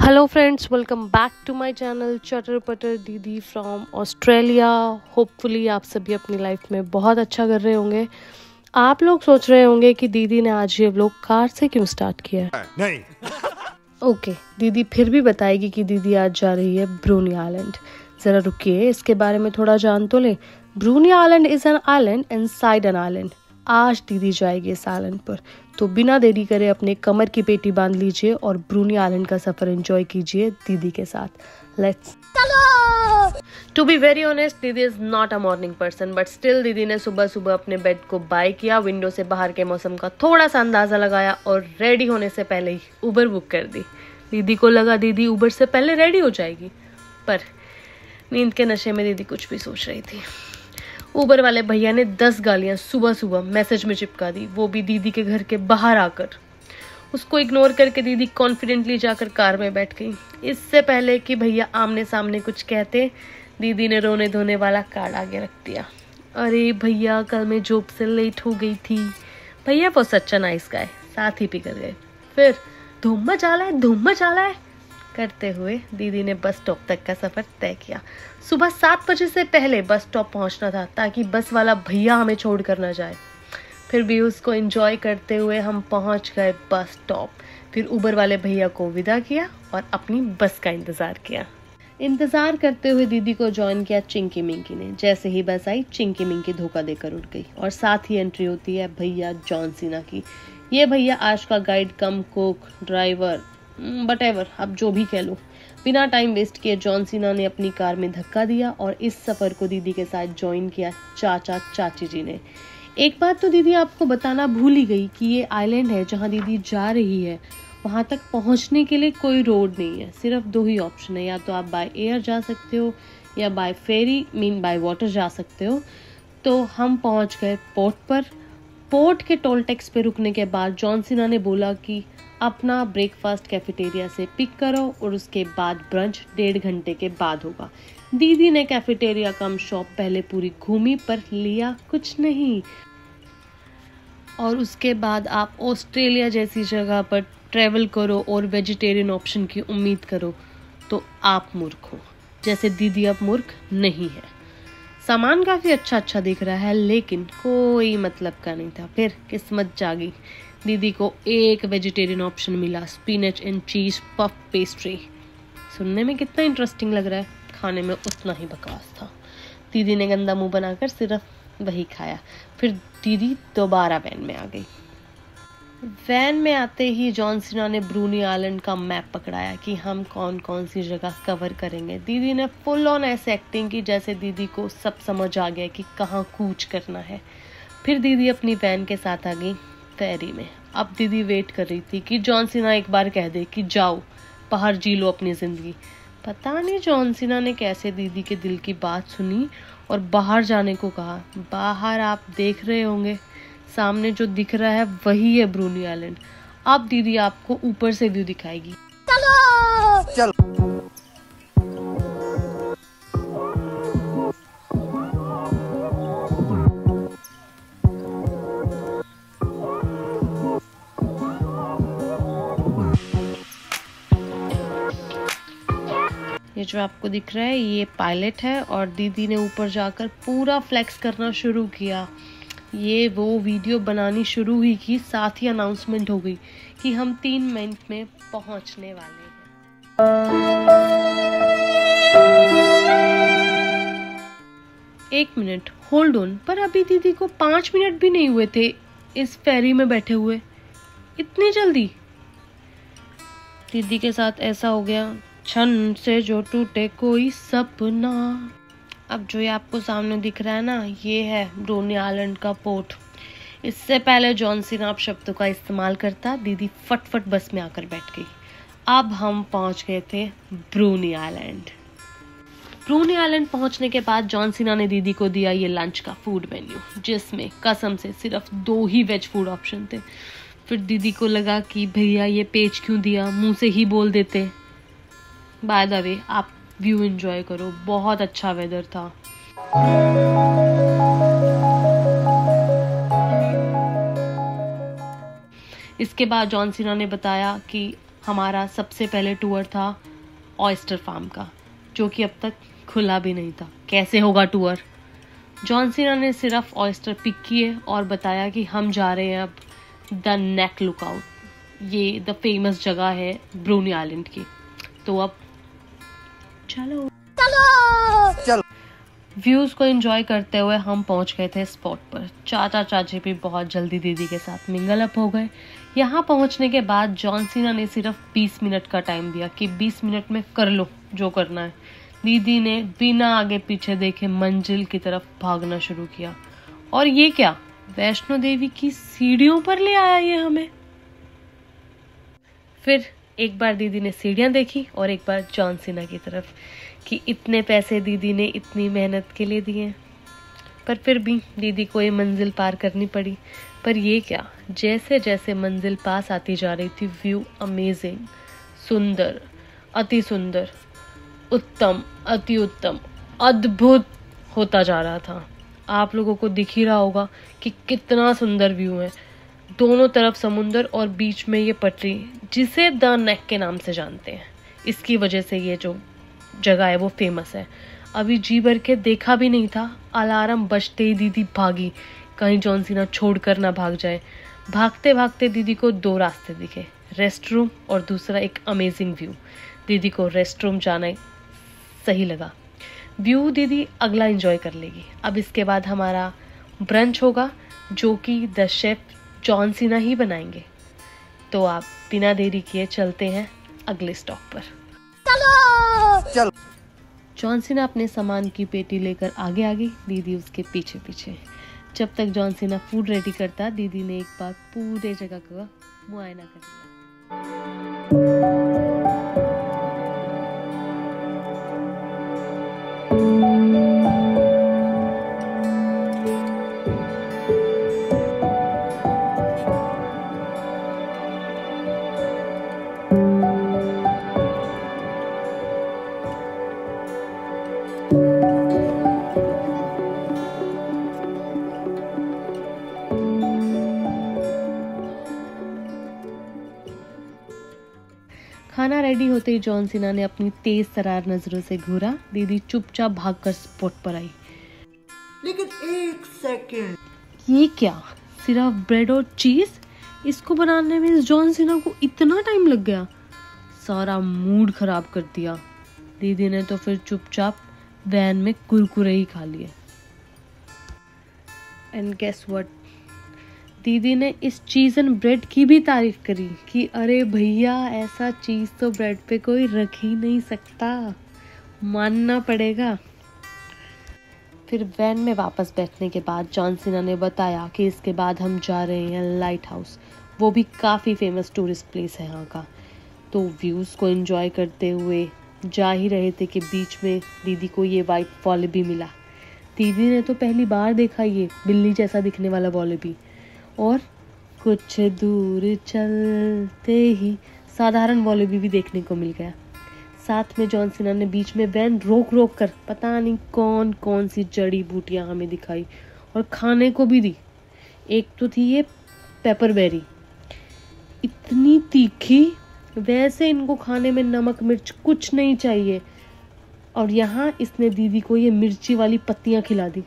Hello friends, welcome back to my channel चटर पटर दीदी फ्रॉम ऑस्ट्रेलिया। होपफुली आप सभी अपनी लाइफ में बहुत अच्छा कर रहे होंगे। आप लोग सोच रहे होंगे कि दीदी ने आज ये व्लॉग कार से क्यों स्टार्ट किया है। नहीं ओके, दीदी फिर भी बताएगी कि दीदी आज जा रही है ब्रूनी आइलैंड। ज़रा रुकिए, इसके बारे में थोड़ा जान तो ले। Bruny island is an island inside an island. आज दीदी जाएगी इस आइलैंड पर, तो बिना देरी करे अपने कमर की पेटी बांध लीजिए और ब्रूनी आइलैंड का सफर एंजॉय कीजिए दीदी के साथ। Let's to be very honest, दीदी is not a morning person, but still दीदी ने सुबह सुबह अपने बेड को बाय किया, विंडो से बाहर के मौसम का थोड़ा सा अंदाजा लगाया और रेडी होने से पहले ही उबर बुक कर दी। दीदी को लगा दीदी उबर से पहले रेडी हो जाएगी, पर नींद के नशे में दीदी कुछ भी सोच रही थी। उबर वाले भैया ने 10 गालियां सुबह सुबह मैसेज में चिपका दी, वो भी दीदी के घर के बाहर आकर। उसको इग्नोर करके दीदी कॉन्फिडेंटली जाकर कार में बैठ गई। इससे पहले कि भैया आमने सामने कुछ कहते, दीदी ने रोने धोने वाला कार्ड आगे रख दिया। अरे भैया, कल मैं जॉब से लेट हो गई थी। भैया वो सच्चा नाइस गाय, साथ ही पिघल गए। फिर धूम मचा है करते हुए दीदी ने बस स्टॉप तक का सफर तय किया। सुबह 7 बजे से पहले बस स्टॉप पहुंचना था, ताकि बस वाला भैया हमें छोड़ कर ना जाए। फिर भी उसको एंजॉय करते हुए हम पहुंच गए बस स्टॉप। फिर उबर वाले भैया को विदा किया और अपनी बस का इंतजार किया। इंतजार करते हुए दीदी को ज्वाइन किया चिंकी मिंकी ने। जैसे ही बस आई, चिंकी मिंकी धोखा देकर उठ गई और साथ ही एंट्री होती है भैया जॉन सीना की। ये भैया आज का गाइड कम कुक ड्राइवर वटेवर, अब जो भी कह लो। बिना टाइम वेस्ट किए जॉन सीना ने अपनी कार में धक्का दिया और इस सफर को दीदी के साथ ज्वाइन किया चाचा चाची जी ने। एक बात तो दीदी आपको बताना भूल ही गई कि ये आइलैंड है जहाँ दीदी जा रही है। वहाँ तक पहुँचने के लिए कोई रोड नहीं है, सिर्फ 2 ही ऑप्शन है, या तो आप बाय एयर जा सकते हो या बाय फेरी बाय वाटर जा सकते हो। तो हम पहुँच गए पोर्ट पर। पोर्ट के टोल टैक्स पे रुकने के बाद जॉन सीना ने बोला कि अपना ब्रेकफास्ट कैफेटेरिया से पिक करो और उसके बाद ब्रंच 1.5 घंटे के बाद होगा। दीदी ने कैफेटेरिया कम शॉप पहले पूरी घूमी, पर लिया कुछ नहीं। और उसके बाद आप ऑस्ट्रेलिया जैसी जगह पर ट्रैवल करो और वेजिटेरियन ऑप्शन की उम्मीद करो तो आप मूर्ख हो। जैसे दीदी अब मूर्ख नहीं है। सामान काफ़ी अच्छा दिख रहा है, लेकिन कोई मतलब का नहीं था। फिर किस्मत जागी, दीदी को एक वेजिटेरियन ऑप्शन मिला, स्पिनच एंड चीज पफ पेस्ट्री। सुनने में कितना इंटरेस्टिंग लग रहा है, खाने में उतना ही बकवास था। दीदी ने गंदा मुंह बनाकर सिर्फ वही खाया। फिर दीदी दोबारा वैन में आ गई। वैन में आते ही जॉन सीना ने ब्रूनी आइलैंड का मैप पकड़ाया कि हम कौन कौन सी जगह कवर करेंगे। दीदी ने फुल ऑन ऐसे एक्टिंग की जैसे दीदी को सब समझ आ गया कि कहाँ कूच करना है। फिर दीदी अपनी वैन के साथ आ गई फेरी में। अब दीदी वेट कर रही थी कि जॉन सीना एक बार कह दे कि जाओ बाहर जी लो अपनी जिंदगी। पता नहीं जॉन सीना ने कैसे दीदी के दिल की बात सुनी और बाहर जाने को कहा। बाहर आप देख रहे होंगे, सामने जो दिख रहा है वही है ब्रूनी आइलैंड। अब दीदी आपको ऊपर से व्यू दिखाएगी। चलो। ये जो आपको दिख रहा है ये पायलट है और दीदी ने ऊपर जाकर पूरा फ्लेक्स करना शुरू किया। ये वो वीडियो बनानी शुरू हुई कि साथ ही अनाउंसमेंट हो गई कि हम 3 मिनट में पहुंचने वाले हैं। 1 मिनट होल्ड ऑन, पर अभी दीदी को 5 मिनट भी नहीं हुए थे इस फेरी में बैठे हुए। इतनी जल्दी दीदी के साथ ऐसा हो गया, क्षण से जो टूटे कोई सपना। अब जो ये आपको सामने दिख रहा है ना, ये है ब्रूनी आइलैंड का पोर्ट। इससे पहले जॉन सीना आप शब्दों का इस्तेमाल करता, दीदी फटफट बस में आकर बैठ गई। अब हम पहुंच गए थे ब्रूनी आइलैंड। ब्रूनी आइलैंड पहुंचने के बाद जॉन सीना ने दीदी को दिया ये लंच का फूड मेन्यू, जिसमें कसम से सिर्फ 2 ही वेज फूड ऑप्शन थे। फिर दीदी को लगा कि भैया ये पेज क्यों दिया, मुंह से ही बोल देते। बाय द वे, आप व्यू एंजॉय करो, बहुत अच्छा वेदर था। इसके बाद जॉन सीना ने बताया कि हमारा सबसे पहले टूर था ऑयस्टर फार्म का, जो कि अब तक खुला भी नहीं था। कैसे होगा टूर? जॉन सीना ने सिर्फ ऑयस्टर पिक किए और बताया कि हम जा रहे हैं अब द नेक लुकआउट, ये द फेमस जगह है ब्रूनी आइलैंड की। तो अब चलो व्यूज को एंजॉय करते हुए हम पहुंच गए थे स्पॉट पर। चाचा चाची भी बहुत जल्दी दीदी के साथ मिंगल अप हो गए। यहाँ पहुंचने के बाद जॉन सीना ने सिर्फ 20 मिनट का टाइम दिया कि 20 मिनट में कर लो जो करना है। दीदी ने बिना आगे पीछे देखे मंजिल की तरफ भागना शुरू किया। और ये क्या, वैष्णो देवी की सीढ़ियों पर ले आया ये हमें। फिर एक बार दीदी ने सीढ़ियां देखी और एक बार जॉन सीना की तरफ कि इतने पैसे दीदी ने इतनी मेहनत के लिए दिए, पर फिर भी दीदी को ये मंजिल पार करनी पड़ी। पर ये क्या, जैसे जैसे मंजिल पास आती जा रही थी व्यू अमेजिंग, सुंदर, अति सुंदर, उत्तम, अति उत्तम, अद्भुत होता जा रहा था। आप लोगों को दिख ही रहा होगा कि कितना सुंदर व्यू है। दोनों तरफ समुंदर और बीच में ये पटरी, जिसे द नेक के नाम से जानते हैं। इसकी वजह से ये जो जगह है वो फेमस है। अभी जी भर के देखा भी नहीं था, अलार्म बजते ही दीदी भागी, कहीं जॉन सीना छोड़कर ना भाग जाए। भागते भागते दीदी को 2 रास्ते दिखे, रेस्ट रूम और दूसरा एक अमेजिंग व्यू। दीदी को रेस्ट रूम जाना सही लगा, व्यू दीदी अगला एंजॉय कर लेगी। अब इसके बाद हमारा ब्रंच होगा, जो कि द शेफ जॉन सीना ही बनाएंगे। तो आप बिना देरी किए चलते हैं अगले स्टॉप पर। चलो। जॉन सीना अपने सामान की पेटी लेकर आगे आगे, दीदी उसके पीछे पीछे। जब तक जॉन सीना फूड रेडी करता, दीदी ने एक बार पूरे जगह का मुआयना कर लिया। खाना रेडी होते ही जॉन सीना ने अपनी तेज तरार नजरों से घूरा। दीदी चुपचाप भागकर स्पॉट पर आई। लेकिन 1 सेकंड, ये क्या, सिर्फ ब्रेड और चीज? इसको बनाने में जॉन सीना को इतना टाइम लग गया, सारा मूड खराब कर दिया। दीदी ने तो फिर चुपचाप वैन में कुरकुरे ही खा लिए। एंड गेस व्हाट, दीदी ने इस चीज़ एंड ब्रेड की भी तारीफ करी कि अरे भैया, ऐसा चीज़ तो ब्रेड पे कोई रख ही नहीं सकता, मानना पड़ेगा। फिर वैन में वापस बैठने के बाद जॉन सीना ने बताया कि इसके बाद हम जा रहे हैं लाइट हाउस, वो भी काफ़ी फेमस टूरिस्ट प्लेस है यहाँ का। तो व्यूज़ को एंजॉय करते हुए जा ही रहे थे कि बीच में दीदी को ये वाइट वॉलेबी मिला। दीदी ने तो पहली बार देखा ये बिल्ली जैसा दिखने वाला वॉलेबी। और कुछ दूर चलते ही साधारण वॉलेबी भी देखने को मिल गया। साथ में जॉन सीना ने बीच में वैन रोक रोक कर पता नहीं कौन कौन सी जड़ी बूटियां हमें दिखाई और खाने को भी दी। एक तो थी ये पेपरबेरी, इतनी तीखी, वैसे इनको खाने में नमक मिर्च कुछ नहीं चाहिए, और यहाँ इसने दीदी को ये मिर्ची वाली पत्तियां खिला दी।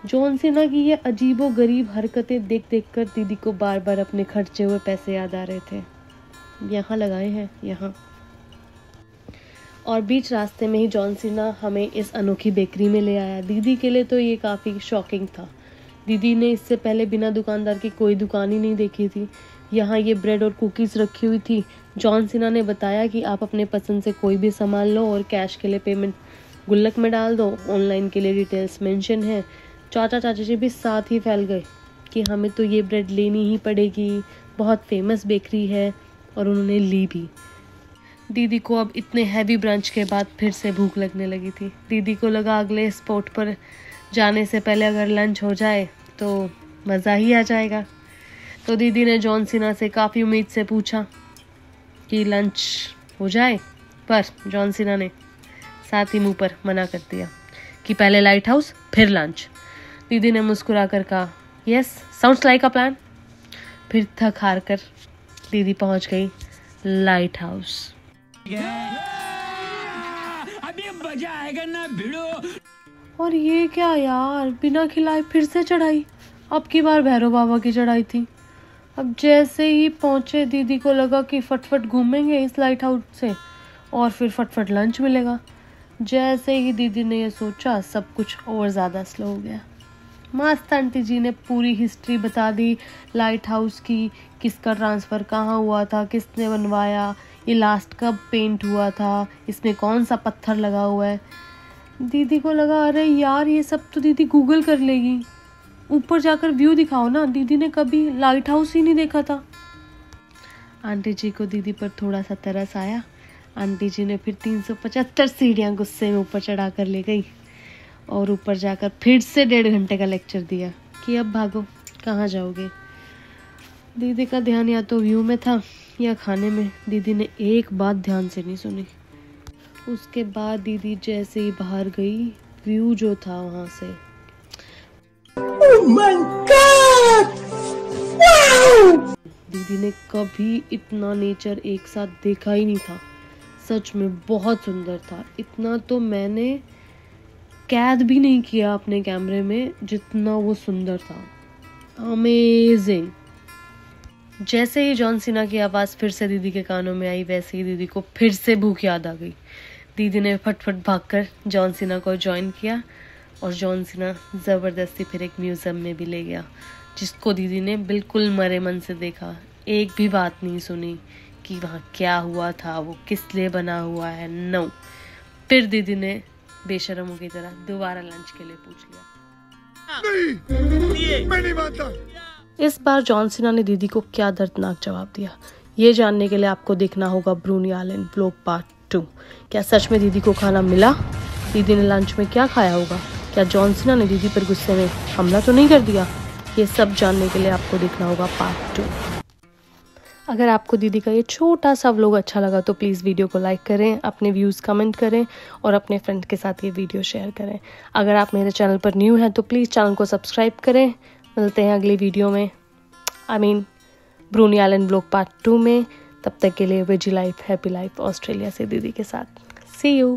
जॉन सीना की ये अजीबो गरीब हरकतें देख देख कर दीदी को बार बार अपने खर्चे हुए पैसे याद आ रहे थे। यहाँ लगाए हैं, यहाँ। और बीच रास्ते में ही जॉन सीना हमें इस अनोखी बेकरी में ले आया। दीदी के लिए तो ये काफ़ी शॉकिंग था। दीदी ने इससे पहले बिना दुकानदार की कोई दुकान ही नहीं देखी थी। यहाँ ये ब्रेड और कुकीज़ रखी हुई थी। जॉन सीना ने बताया कि आप अपने पसंद से कोई भी सामान लो और कैश के लिए पेमेंट गुल्लक में डाल दो, ऑनलाइन के लिए डिटेल्स मेंशन है। चाचा चाची भी साथ ही फैल गए कि हमें तो ये ब्रेड लेनी ही पड़ेगी, बहुत फेमस बेकरी है, और उन्होंने ली भी। दीदी को अब इतने हैवी ब्रंच के बाद फिर से भूख लगने लगी थी। दीदी को लगा अगले स्पॉट पर जाने से पहले अगर लंच हो जाए तो मज़ा ही आ जाएगा। तो दीदी ने जॉन सीना से काफ़ी उम्मीद से पूछा कि लंच हो जाए, पर जॉन सीना ने साथ ही मुंह पर मना कर दिया कि पहले लाइट हाउस फिर लंच। दीदी ने मुस्कुरा कर कहा, yes, sounds like a plan. फिर थक हार कर दीदी पहुंच गई लाइट हाउस। अभी मजा आएगा ना भिड़ो। और ये क्या यार, बिना खिलाए फिर से चढ़ाई। अब की बार भैरव बाबा की चढ़ाई थी। अब जैसे ही पहुंचे दीदी को लगा कि फटफट घूमेंगे इस लाइट हाउस से और फिर फटफट लंच मिलेगा। जैसे ही दीदी ने ये सोचा सब कुछ और ज़्यादा स्लो हो गया। मस्त आंटी जी ने पूरी हिस्ट्री बता दी लाइट हाउस की, किसका ट्रांसफ़र कहाँ हुआ था, किसने बनवाया, ये लास्ट कब पेंट हुआ था, इसमें कौन सा पत्थर लगा हुआ है। दीदी को लगा अरे यार ये सब तो दीदी गूगल कर लेगी, ऊपर जाकर व्यू दिखाओ ना, दीदी ने कभी लाइट हाउस ही नहीं देखा था। आंटी जी को दीदी पर थोड़ा सा तरस आया। आंटी जी ने फिर 375 सीढ़ियाँ गुस्से में ऊपर चढ़ा कर ले गई और ऊपर जाकर फिर से 1.5 घंटे का लेक्चर दिया कि अब भागो, कहाँ जाओगे। दीदी का ध्यान या तो व्यू में था या खाने में। दीदी ने एक बात ध्यान से नहीं सुनी। उसके बाद दीदी जैसे ही बाहर गई, व्यू जो था वहाँ से, Oh my God! Wow! दीदी ने कभी इतना नेचर एक साथ देखा ही नहीं था। सच में बहुत सुंदर था। इतना तो मैंने कैद भी नहीं किया अपने कैमरे में जितना वो सुंदर था। अमेजिंग। जैसे ही जॉन सीना की आवाज़ फिर से दीदी के कानों में आई, वैसे ही दीदी को फिर से भूख याद आ गई। दीदी ने फटफट भागकर जॉन सीना को ज्वाइन किया और जॉन सीना ज़बरदस्ती फिर एक म्यूज़ियम में भी ले गया, जिसको दीदी ने बिल्कुल मरे मन से देखा। एक भी बात नहीं सुनी कि वहाँ क्या हुआ था, वो किस लिए बना हुआ है। नो। फिर दीदी ने बेशरमों की तरह दोबारा लंच के लिए पूछ लिया। नहीं, मैं नहीं मानता। इस बार जॉन सीना ने दीदी को क्या दर्दनाक जवाब दिया, ये जानने के लिए आपको देखना होगा ब्रूनी आइलैंड व्लॉग पार्ट 2। क्या सच में दीदी को खाना मिला? दीदी ने लंच में क्या खाया होगा? क्या जॉन सीना ने दीदी पर गुस्से में हमला तो नहीं कर दिया? ये सब जानने के लिए आपको देखना होगा पार्ट 2। अगर आपको दीदी का ये छोटा सा व्लॉग अच्छा लगा तो प्लीज़ वीडियो को लाइक करें, अपने व्यूज़ कमेंट करें और अपने फ्रेंड के साथ ये वीडियो शेयर करें। अगर आप मेरे चैनल पर न्यू हैं तो प्लीज़ चैनल को सब्सक्राइब करें। मिलते हैं अगली वीडियो में, ब्रूनी आइलैंड व्लॉग पार्ट 2 में। तब तक के लिए veggie life happy life Australia से दीदी के साथ। सी यू।